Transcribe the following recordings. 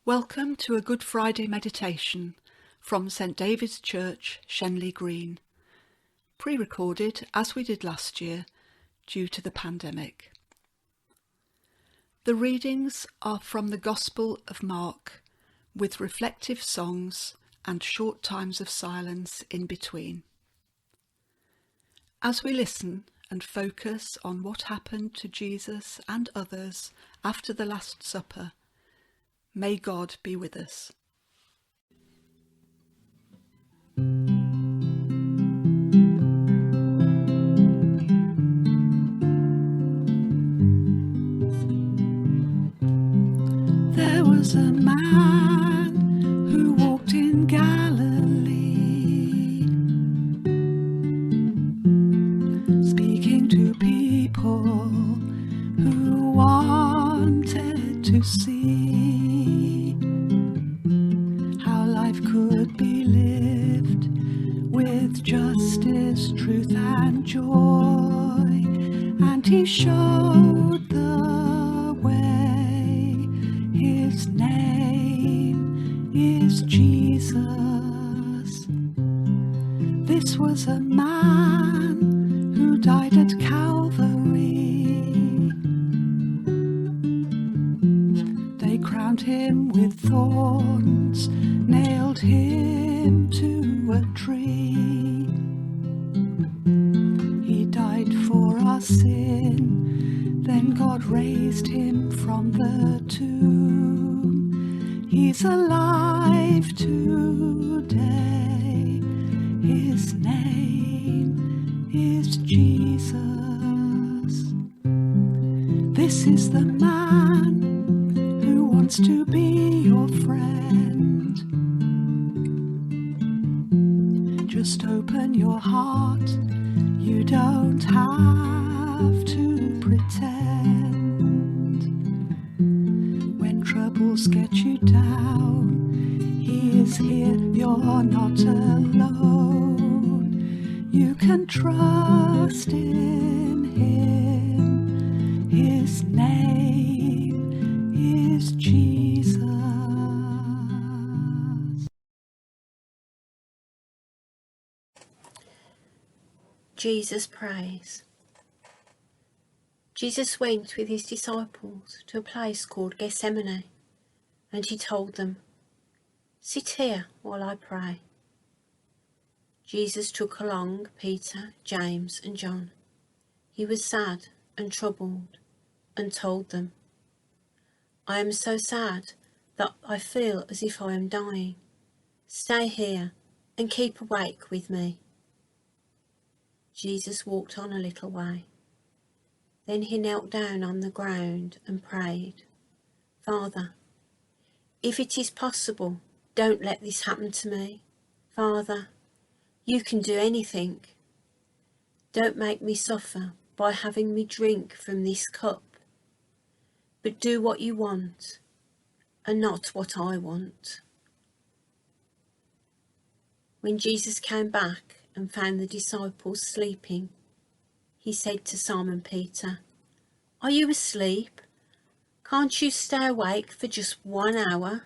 Welcome to a Good Friday meditation from St David's Church, Shenley Green, pre-recorded as we did last year due to the pandemic. The readings are from the Gospel of Mark, with reflective songs and short times of silence in between. As we listen and focus on what happened to Jesus and others after the Last Supper, may God be with us. There was a man who walked in Galilee, speaking to people who wanted to see how life could be lived with justice, truth and joy. And he showed the way. His name is Jesus. This was a man who died at Calvary. They crowned him with thorns, nailed him to a tree. He died for our sin, then God raised him from the tomb. He's alive today. His name is Jesus. This is the man who wants to be your friend. Just open your heart, you don't have to pretend. When troubles get you down, he is here, you're not alone. You can trust in him. His name is Jesus. Jesus prays. Jesus went with his disciples to a place called Gethsemane, and he told them, "Sit here while I pray." Jesus took along Peter, James and John. He was sad and troubled and told them, "I am so sad that I feel as if I am dying. Stay here and keep awake with me." Jesus walked on a little way. Then he knelt down on the ground and prayed, "Father, if it is possible, don't let this happen to me. Father, you can do anything. Don't make me suffer by having me drink from this cup, but do what you want and not what I want." When Jesus came back and found the disciples sleeping, he said to Simon Peter, "Are you asleep? Can't you stay awake for just 1 hour?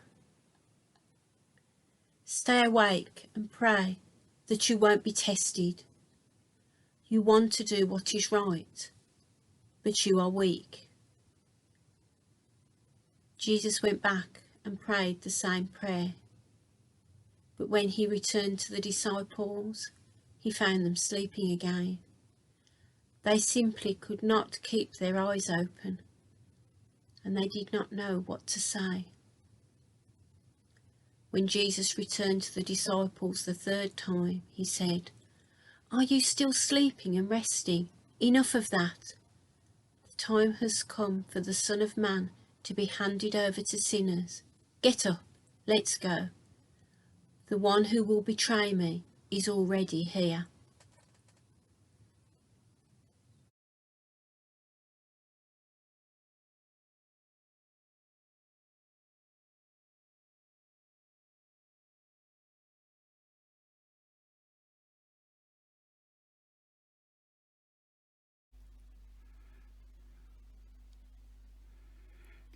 Stay awake and pray that you won't be tested. You want to do what is right, but you are weak." Jesus went back and prayed the same prayer. But when he returned to the disciples, he found them sleeping again. They simply could not keep their eyes open, and they did not know what to say. When Jesus returned to the disciples the third time, he said, "Are you still sleeping and resting? Enough of that. The time has come for the Son of Man to be handed over to sinners. Get up, let's go. The one who will betray me is already here."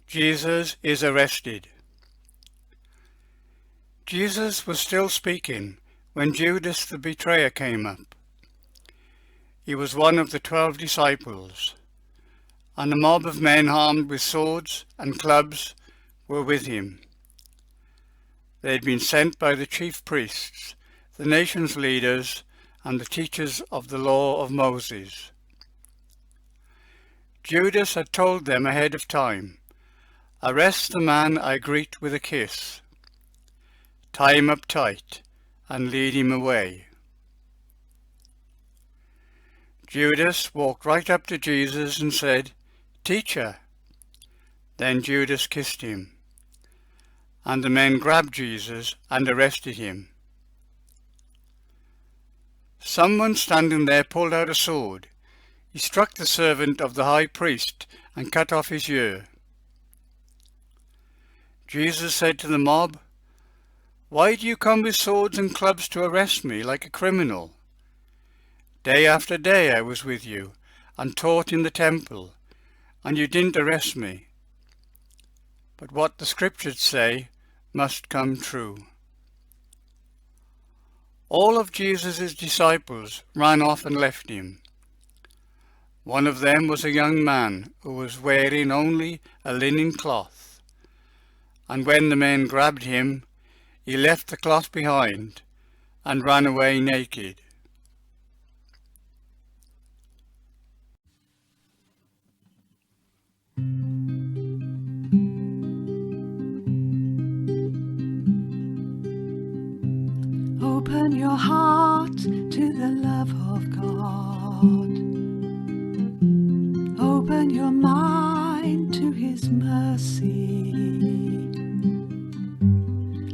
Jesus is arrested. Jesus was still speaking when Judas the betrayer came up. He was one of the 12 disciples, and a mob of men armed with swords and clubs were with him. They had been sent by the chief priests, the nation's leaders, and the teachers of the law of Moses. Judas had told them ahead of time, "Arrest the man I greet with a kiss. Tie him up tight and lead him away." Judas walked right up to Jesus and said, "Teacher." Then Judas kissed him, and the men grabbed Jesus and arrested him. Someone standing there pulled out a sword. He struck the servant of the high priest and cut off his ear. Jesus said to the mob, "Why do you come with swords and clubs to arrest me like a criminal? Day after day I was with you and taught in the temple, and you didn't arrest me. But what the scriptures say must come true." All of Jesus' disciples ran off and left him. One of them was a young man who was wearing only a linen cloth, and when the men grabbed him, he left the cloth behind and ran away naked. Open your heart to the love of God. Open your mind to His mercy.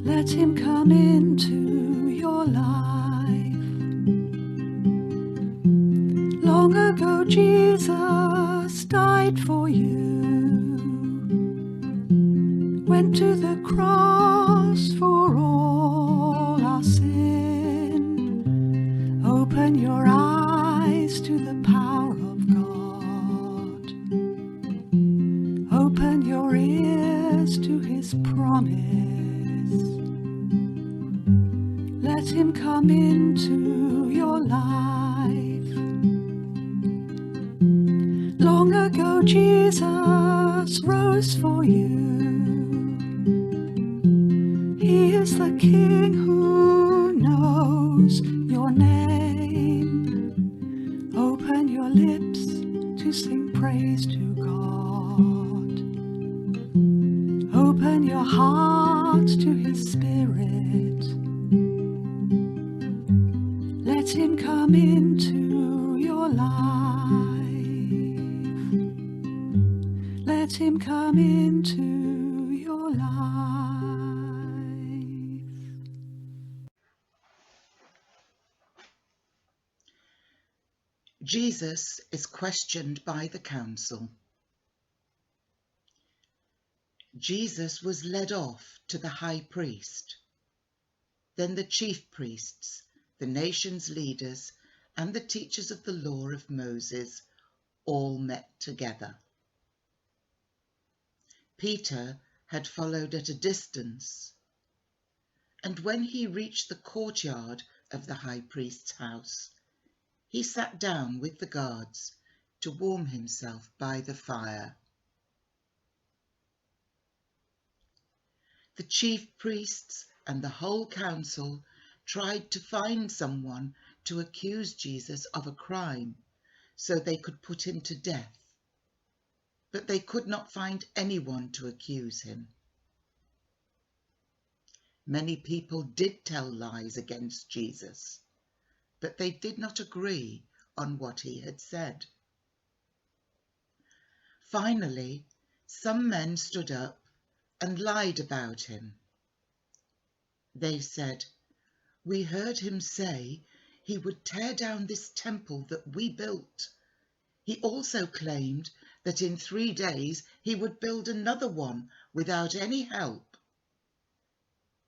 Let Him come into your life. Long ago Jesus died for you, went to the cross for all our sin. Open your eyes to the power of God. Open your ears to His promise. Let Him come into your life. Long ago Jesus rose for you. He is the King who knows your name. Open your lips to sing praise to God. Open your heart to His Spirit. Let Him come into your life. Let Him come into your life. Jesus is questioned by the council. Jesus was led off to the high priest. Then the chief priests, the nation's leaders, and the teachers of the law of Moses all met together. Peter had followed at a distance, and when he reached the courtyard of the high priest's house, he sat down with the guards to warm himself by the fire. The chief priests and the whole council tried to find someone to accuse Jesus of a crime so they could put him to death, but they could not find anyone to accuse him. Many people did tell lies against Jesus, but they did not agree on what he had said. Finally, some men stood up and lied about him. They said, "We heard him say he would tear down this temple that we built. He also claimed that in 3 days he would build another one without any help."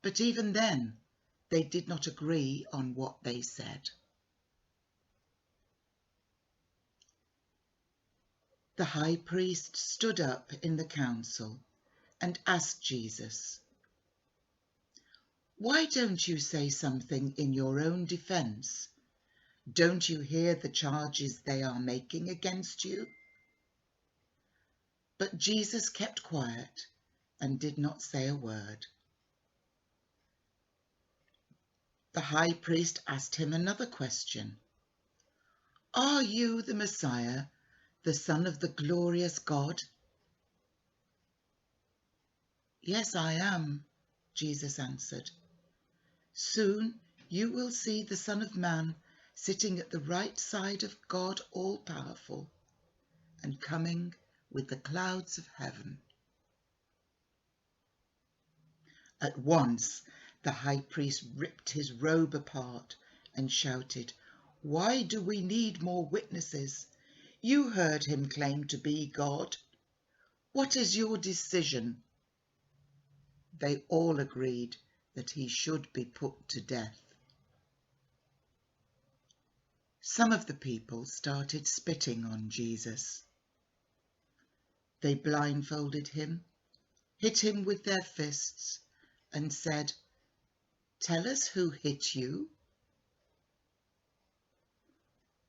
But even then, they did not agree on what they said. The high priest stood up in the council and asked Jesus, Why don't you say something in your own defense? Don't you hear the charges they are making against you? But Jesus kept quiet and did not say a word. The high priest asked him another question. Are you the Messiah, the Son of the glorious God? Yes, I am, Jesus answered. Soon you will see the Son of Man sitting at the right side of God all-powerful and coming with the clouds of heaven. At once the high priest ripped his robe apart and shouted, Why do we need more witnesses? You heard him claim to be God. What is your decision? They all agreed that he should be put to death. Some of the people started spitting on Jesus. They blindfolded him, hit him with their fists, and said, Tell us who hit you.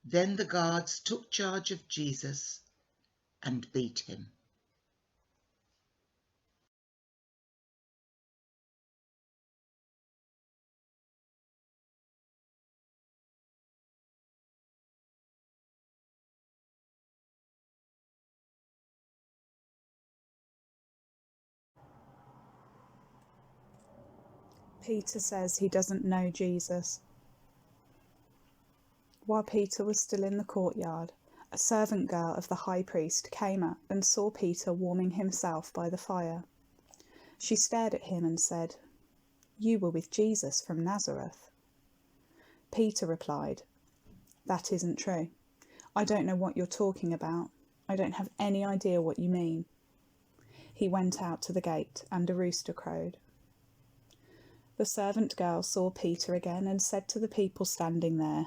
Then the guards took charge of Jesus and beat him. Peter says he doesn't know Jesus. While Peter was still in the courtyard, a servant girl of the high priest came up and saw Peter warming himself by the fire. She stared at him and said, You were with Jesus from Nazareth. Peter replied, That isn't true. I don't know what you're talking about. I don't have any idea what you mean. He went out to the gate and a rooster crowed. The servant girl saw Peter again and said to the people standing there,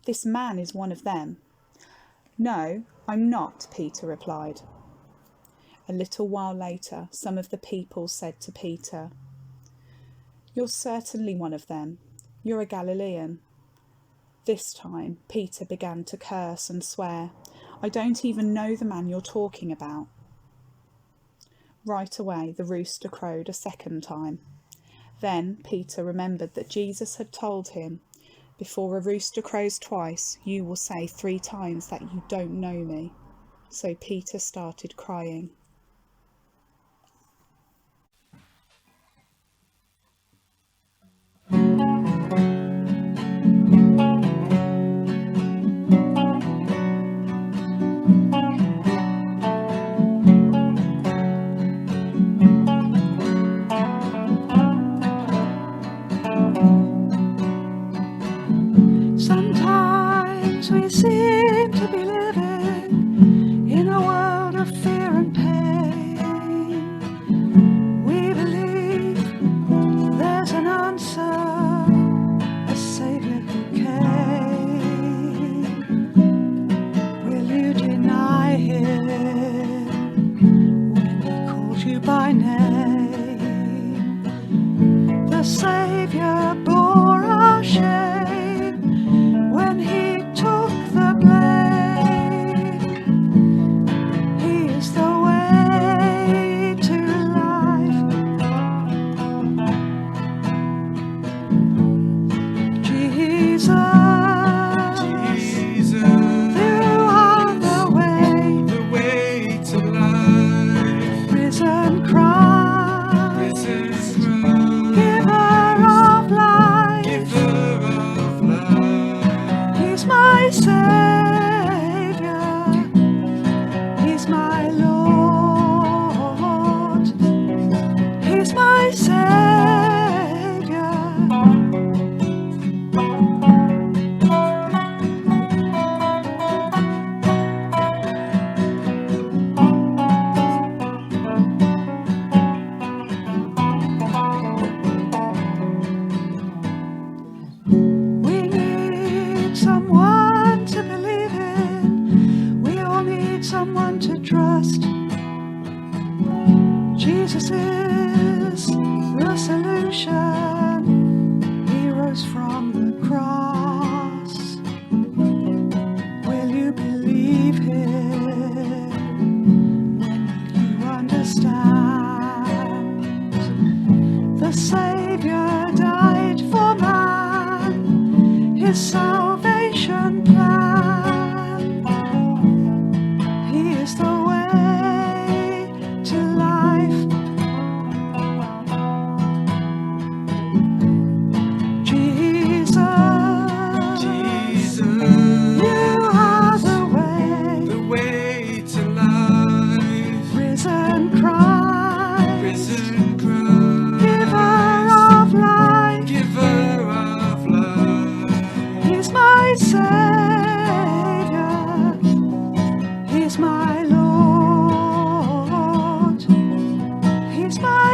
This man is one of them. No, I'm not, Peter replied. A little while later, some of the people said to Peter, You're certainly one of them. You're a Galilean. This time, Peter began to curse and swear, I don't even know the man you're talking about. Right away, the rooster crowed a second time. Then Peter remembered that Jesus had told him, Before a rooster crows twice, you will say 3 times that you don't know me. So Peter started crying. Sometimes we seem to be living in a world of fear and pain. We believe there's an answer, a Saviour who came. Will you deny him when he called you by name? The Saviour bore our shame when he took the blame. He is the way to life. Jesus, you are the way to life. Risen Christ, giver of life. He's my Saviour, He's my Lord, He's my Saviour. We need someone to believe in. We all need someone to trust. Jesus is the solution.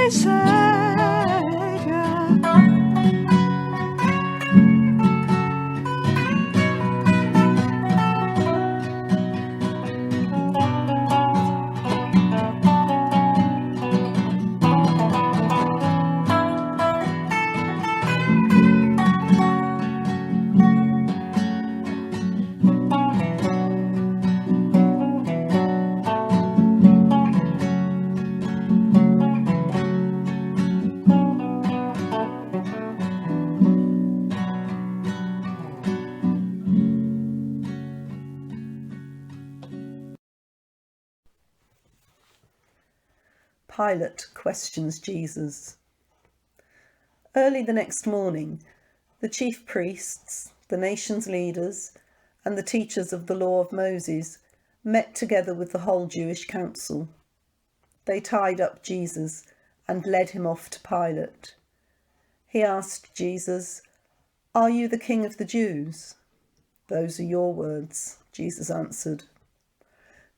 my Saviour. Pilate questions Jesus. Early the next morning, the chief priests, the nation's leaders, and the teachers of the law of Moses met together with the whole Jewish council. They tied up Jesus and led him off to Pilate. He asked Jesus, "Are you the king of the Jews?" "Those are your words," Jesus answered.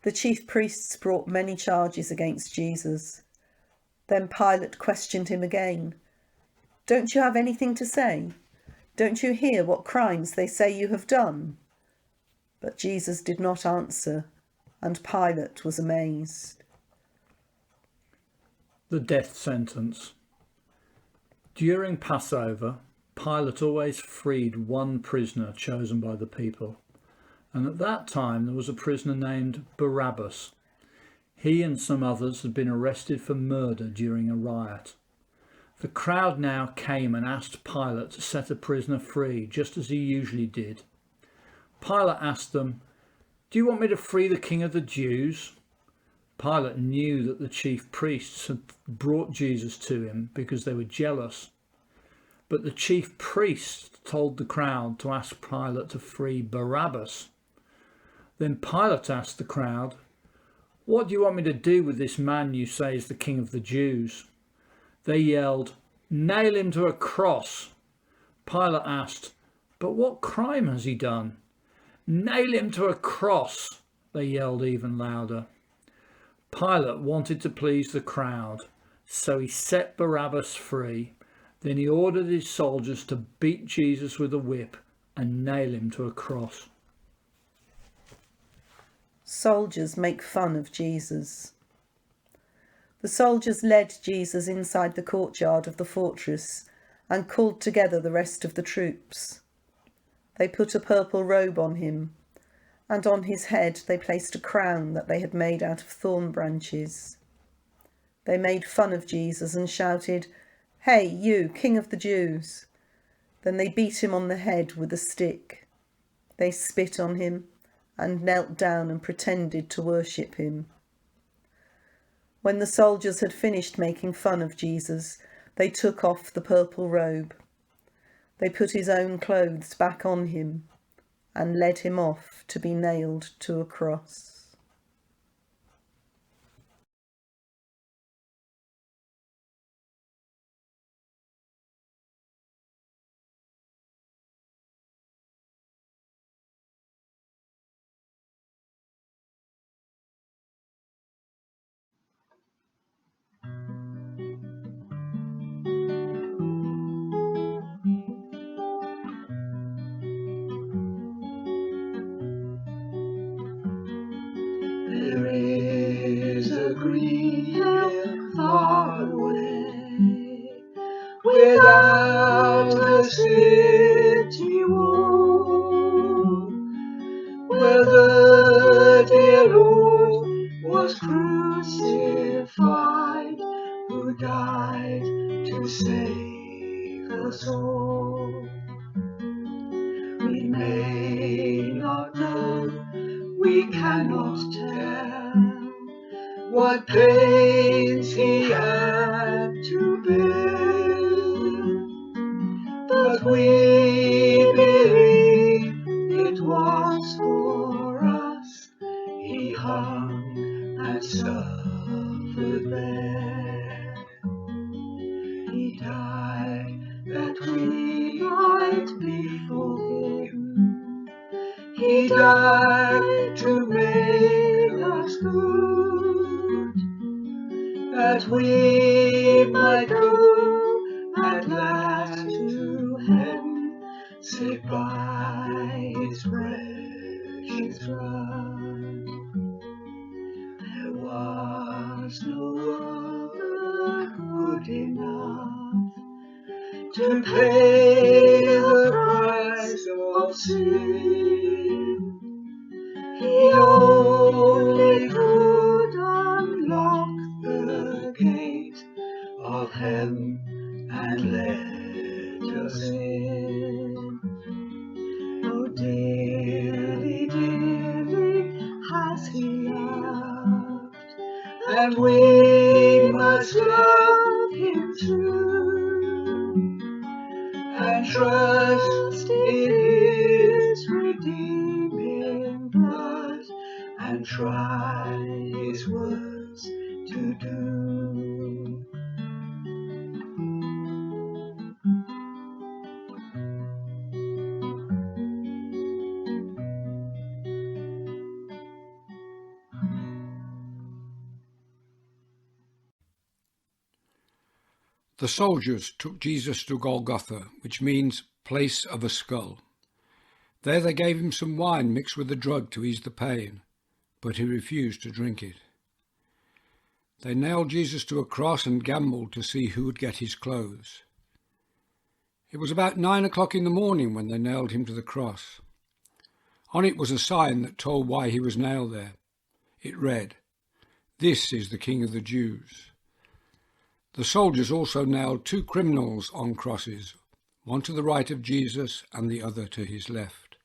The chief priests brought many charges against Jesus. Then Pilate questioned him again. "Don't you have anything to say? Don't you hear what crimes they say you have done?" But Jesus did not answer, and Pilate was amazed. The death sentence. During Passover, Pilate always freed one prisoner chosen by the people, and at that time there was a prisoner named Barabbas. He and some others had been arrested for murder during a riot. The crowd now came and asked Pilate to set a prisoner free, just as he usually did. Pilate asked them, "Do you want me to free the king of the Jews?" Pilate knew that the chief priests had brought Jesus to him because they were jealous. But the chief priests told the crowd to ask Pilate to free Barabbas. Then Pilate asked the crowd, "What do you want me to do with this man you say is the king of the Jews?" They yelled, "Nail him to a cross." Pilate asked, "But what crime has he done?" "Nail him to a cross," they yelled even louder. Pilate wanted to please the crowd, so he set Barabbas free. Then he ordered his soldiers to beat Jesus with a whip and nail him to a cross. Soldiers make fun of Jesus. The soldiers led Jesus inside the courtyard of the fortress and called together the rest of the troops. They put a purple robe on him, and on his head they placed a crown that they had made out of thorn branches. They made fun of Jesus and shouted, "Hey, you, King of the Jews!" Then they beat him on the head with a stick. They spit on him and knelt down and pretended to worship him. When the soldiers had finished making fun of Jesus, they took off the purple robe. They put his own clothes back on him and led him off to be nailed to a cross. There is a green hill far away, without a city wall, where the dear Lord was crucified, who died to save us all. We may not know, we cannot tell what pains he had to bear, but we believe it was for us he hung and suffered there. He died that we might be forgiven. He died to make us good, that we we might go at last to heaven, saved by his precious blood. There was no other good enough to pay the price of sin. He only could unlock the gate of heaven and let us in. Oh, dearly, dearly has he loved, and we must love him too, and trust in his redeeming blood, and try his words to do. The soldiers took Jesus to Golgotha, which means place of a skull. There they gave him some wine mixed with a drug to ease the pain, but he refused to drink it. They nailed Jesus to a cross and gambled to see who would get his clothes. It was about 9 o'clock in the morning when they nailed him to the cross. On it was a sign that told why he was nailed there. It read, "This is the King of the Jews." The soldiers also nailed 2 criminals on crosses, one to the right of Jesus and the other to his left.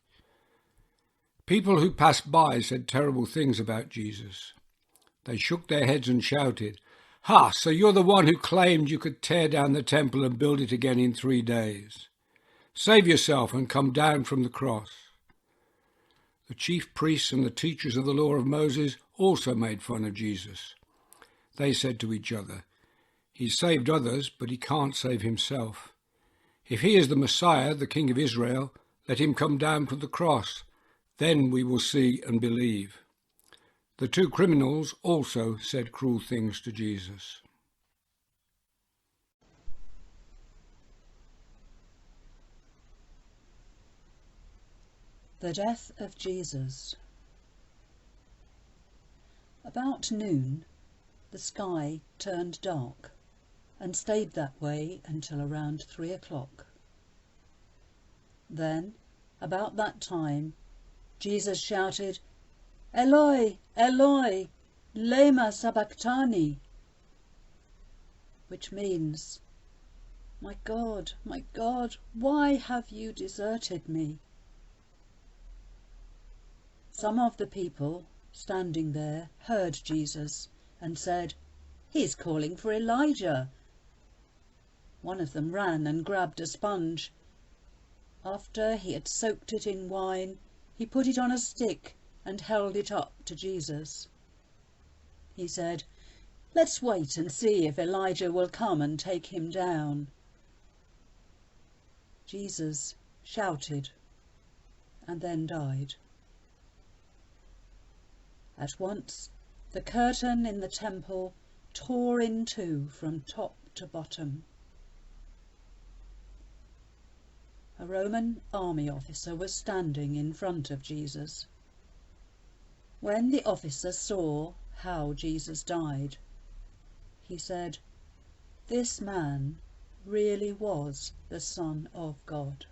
People who passed by said terrible things about Jesus. They shook their heads and shouted, "Ha, so you're the one who claimed you could tear down the temple and build it again in 3 days. Save yourself and come down from the cross." The chief priests and the teachers of the law of Moses also made fun of Jesus. They said to each other, "He's saved others, but he can't save himself. If he is the Messiah, the King of Israel, let him come down from the cross. Then we will see and believe." The 2 criminals also said cruel things to Jesus. The death of Jesus. About noon, the sky turned dark and stayed that way until around 3 o'clock. Then, about that time, Jesus shouted, "Eloi, Eloi, lema sabachthani," which means, my God, why have you deserted me?" Some of the people standing there heard Jesus and said, "He's calling for Elijah." One of them ran and grabbed a sponge. After he had soaked it in wine, he put it on a stick and held it up to Jesus. He said, "Let's wait and see if Elijah will come and take him down." Jesus shouted and then died. At once, the curtain in the temple tore in two from top to bottom. A Roman army officer was standing in front of Jesus. When the officer saw how Jesus died, he said, "This man really was the Son of God."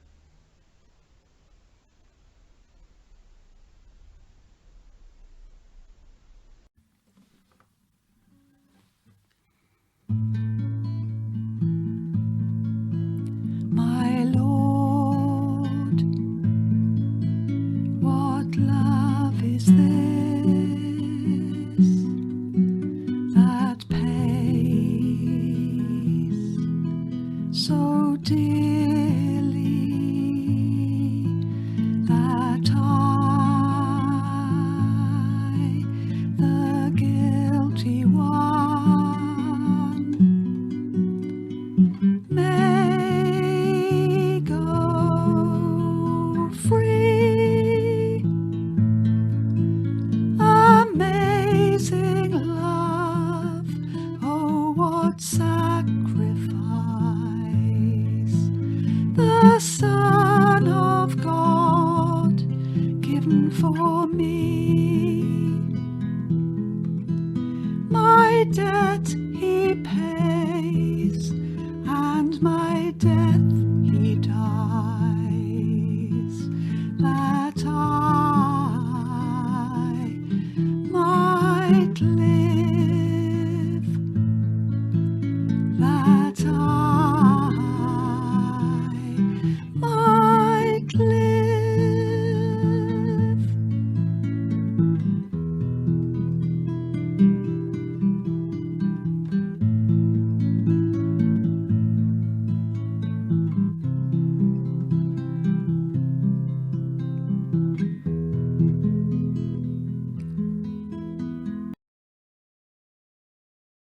My Lord, what love is this that pays so dearly that I, the guilty one, may go free. Amazing love, oh what sad the Son of God, given for me. My debt he pays, and my death he dies, that I might live, that